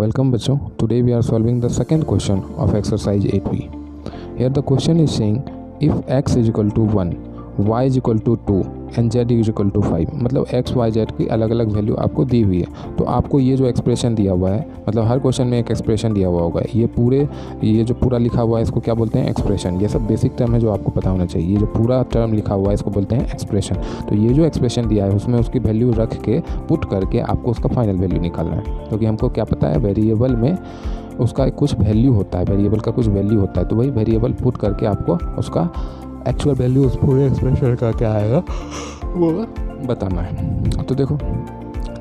Welcome बच्चों. Today we are solving the second question of exercise 8b. Here the question is saying if x is equal to 1, y is equal to 2 and z is equal to 5. मतलब x, y, z की अलग अलग value आपको दी हुई है. तो आपको ये जो एक्सप्रेशन दिया हुआ है, मतलब हर क्वेश्चन में एक एक्सप्रेशन दिया हुआ होगा. ये जो पूरा लिखा हुआ है इसको क्या बोलते हैं? एक्सप्रेशन. ये सब बेसिक टर्म है जो आपको पता होना चाहिए. ये जो पूरा टर्म लिखा हुआ है इसको बोलते हैं एक्सप्रेशन. तो ये जो एक्सप्रेशन दिया है उसमें उसकी वैल्यू रख के पुट करके आपको उसका फाइनल वैल्यू निकालना है. क्योंकि हमको क्या पता है, वेरिएबल में उसका कुछ वैल्यू होता है, वेरिएबल का कुछ वैल्यू होता है. तो वही वेरिएबल पुट करके आपको उसका एक्चुअल वैल्यू उस पूरे एक्सप्रेशन का क्या आएगा वो बताना है. तो देखो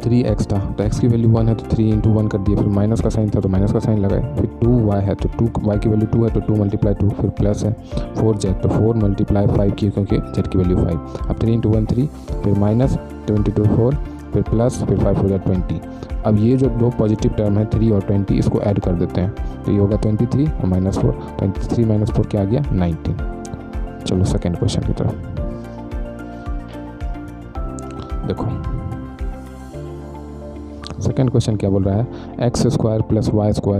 3x था तो x की वैल्यू 1 है तो 3 × 1 कर दिए. फिर माइनस का साइन था तो माइनस का साइन लगाए. फिर 2y है तो 2y की वैल्यू 2 है तो 2 × 2. फिर प्लस है 4z तो 4 × 5 की, क्योंकि z की वैल्यू 5. अब 3 × 1 3, फिर माइनस 22 4, फिर प्लस, फिर 5 4 20. अब ये जो दो पॉजिटिव टर्म है 3 और 20 इसको ऐड कर देते हैं. तो ये होगा 23 और -4. 23 - 4 क्या आ गया? 19. चलो सेकेंड क्वेश्चन की तरफ देखो. सेकेंड क्वेश्चन क्या बोल रहा है? x² + y²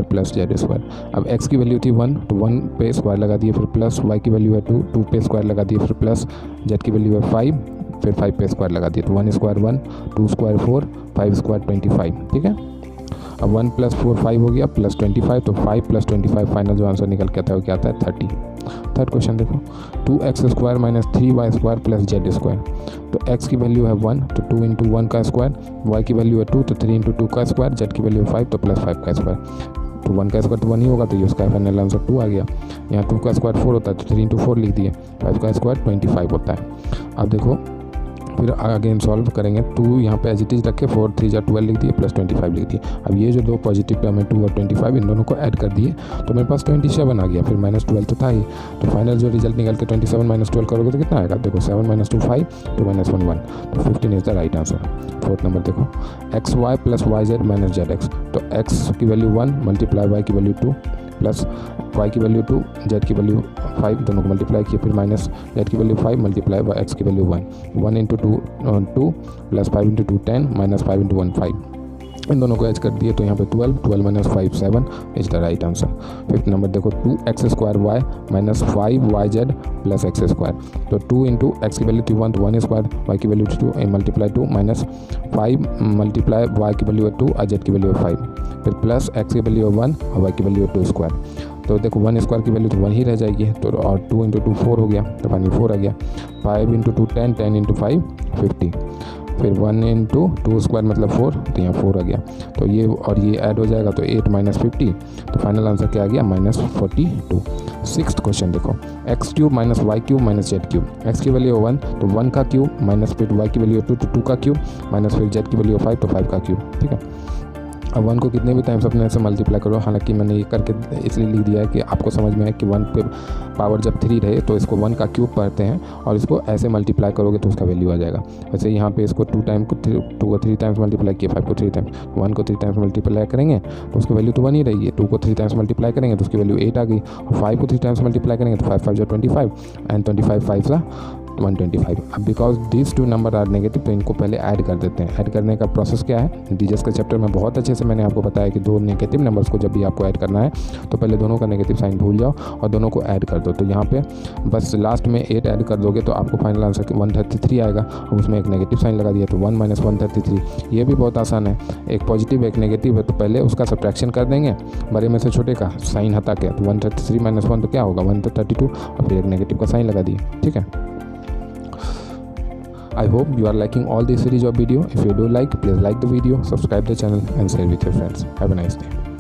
+ z². अब x की वैल्यू थी 1 तो 1 पे स्क्वायर लगा दिए. फिर प्लस y की वैल्यू है 2, 2 पे स्क्वायर लगा दिए. फिर प्लस z की वैल्यू है 5, फिर 5 पे स्क्वायर लगा दिए. तो 1² 1, 2² 4, 5² 25. ठीक है. अब 1 + 4 5 हो गया, प्लस 25. तो 5 + 25 फाइनल जो आंसर निकल के आता है वो क्या आता है? 30. थर्ड क्वेश्चन देखो. 2x² - 3y² + z². तो x की वैल्यू है 1 तो 2 × 1 का स्क्वायर, y की वैल्यू है 2 तो 3 × 2 का स्क्वायर, z की वैल्यू 5 तो +5 का स्क्वायर. तो 1 का स्क्वायर तो 1 ही होगा तो ये उसका फाइनल आंसर 2 आ गया. यहाँ 2 का स्क्वायर 4 होता है तो 3 × 4 लिख दिए. 5 का स्क्वायर 25 होता है. अब देखो फिर अगेन सॉल्व करेंगे. 2 यहाँ पे एज इट इज रखे, 4 3 × 12 लिख दिए, प्लस 25 लिख दिए. अब ये जो दो पॉजिटिव टर्म है 2 और 25 इन दोनों को ऐड कर दिए तो मेरे पास 27 आ गया. फिर -12 तो था ही. तो फाइनल जो रिजल्ट निकल के 27 - 12 करोगे तो कितना आएगा? देखो 7 - 2 5 तो -1 1. तो 15 is the right answer. Fourth number देखो. xy + yz - zx. तो x की वैल्यू 1 × y की वैल्यू 2 प्लस y की वैल्यू 2, z की वैल्यू 5, दोनों को मल्टीप्लाई किए. फिर माइनस z की वैल्यू 5 × x की वैल्यू 1. 1 × 2 plus 5 × 2 10 minus 5 × 1 5. इन दोनों को ऐड कर दिए तो यहाँ पे 12 12 - 5 7 is the right answer. Fifth number देखो. 2x² y - 5yz + x². तो 2 × x की वैल्यू थी 1 तो 1², y की वैल्यू 2 × 2 माइनस 5 × y की वैल्यू है 2 और z की वैल्यू है 5. फिर प्लस x की वैल्यू है 1 और y की वैल्यू है 2². तो देखो 1² की वैल्यू तो 1 ही रह जाएगी. तो और 2 × 2 4 हो गया तो फाइनल 4 आ गया. 5 × 2 10, 10 × 5 50. फिर 1 × 2² मतलब 4 तो यहाँ 4 आ गया. तो ये और ये ऐड हो जाएगा तो 8 - 50. तो फाइनल आंसर क्या आ गया? -42. सिक्स्थ क्वेश्चन देखो. x³ - y³ - z³. x की वैल्यू 1 तो 1 का क्यूब माइनस फिर y की वैल्यू 2 तो 2 का क्यूब माइनस फिर z की वैल्यू 5 तो 5 का क्यूब. ठीक है. अब 1 को कितने भी टाइम्स अपने से मल्टीप्लाई करो. हालांकि मैंने ये करके इसलिए लिख दिया है कि आपको समझ में आए कि 1 पे पावर जब 3 रहे तो इसको 1 का क्यूब पढ़ते हैं और इसको ऐसे मल्टीप्लाई करोगे तो उसका वैल्यू आ जाएगा. वैसे यहाँ पे इसको 2 को 3 टाइम्स मल्टीप्लाई किया, 5 को 3 टाइम्स, 1 को 3 टाइम्स मल्टीप्लाई करेंगे तो उसकी वैल्यू तो 1 ही रहेगी. 2 को 3 टाइम्स मल्टीप्लाई करेंगे तो उसकी वैल्यू 8 आ गई. और 5 को 3 टाइम्स मल्टीप्लाई करेंगे तो 5 5 25 एंड 25 5 125. अब because this 2 number are negative तो इनको पहले ऐड कर देते हैं. ऐड करने का प्रोसेस क्या है? इंटीजर्स के चैप्टर में बहुत अच्छे से मैंने आपको बताया कि दो नेगेटिव नंबर्स को जब भी आपको ऐड करना है तो पहले दोनों का नेगेटिव साइन भूल जाओ और दोनों को ऐड कर दो. तो यहाँ पे बस लास्ट में 8 ऐड कर दोगे तो आपको फाइनल आंसर 133 आएगा. और उसमें एक नेगेटिव साइन लगा दिया तो 1 - 133. ये भी बहुत आसान है. एक पॉजिटिव एक नेगेटिव है तो पहले उसका सब्ट्रैक्शन कर देंगे बड़े में से छोटे का साइन हटा के. तो 133 - 1 तो क्या होगा? 132 और फिर एक नेगेटिव का साइन लगा दिए. ठीक है. I hope you are liking all this series of video. If you do like, please like the video, subscribe the channel and share with your friends. Have a nice day.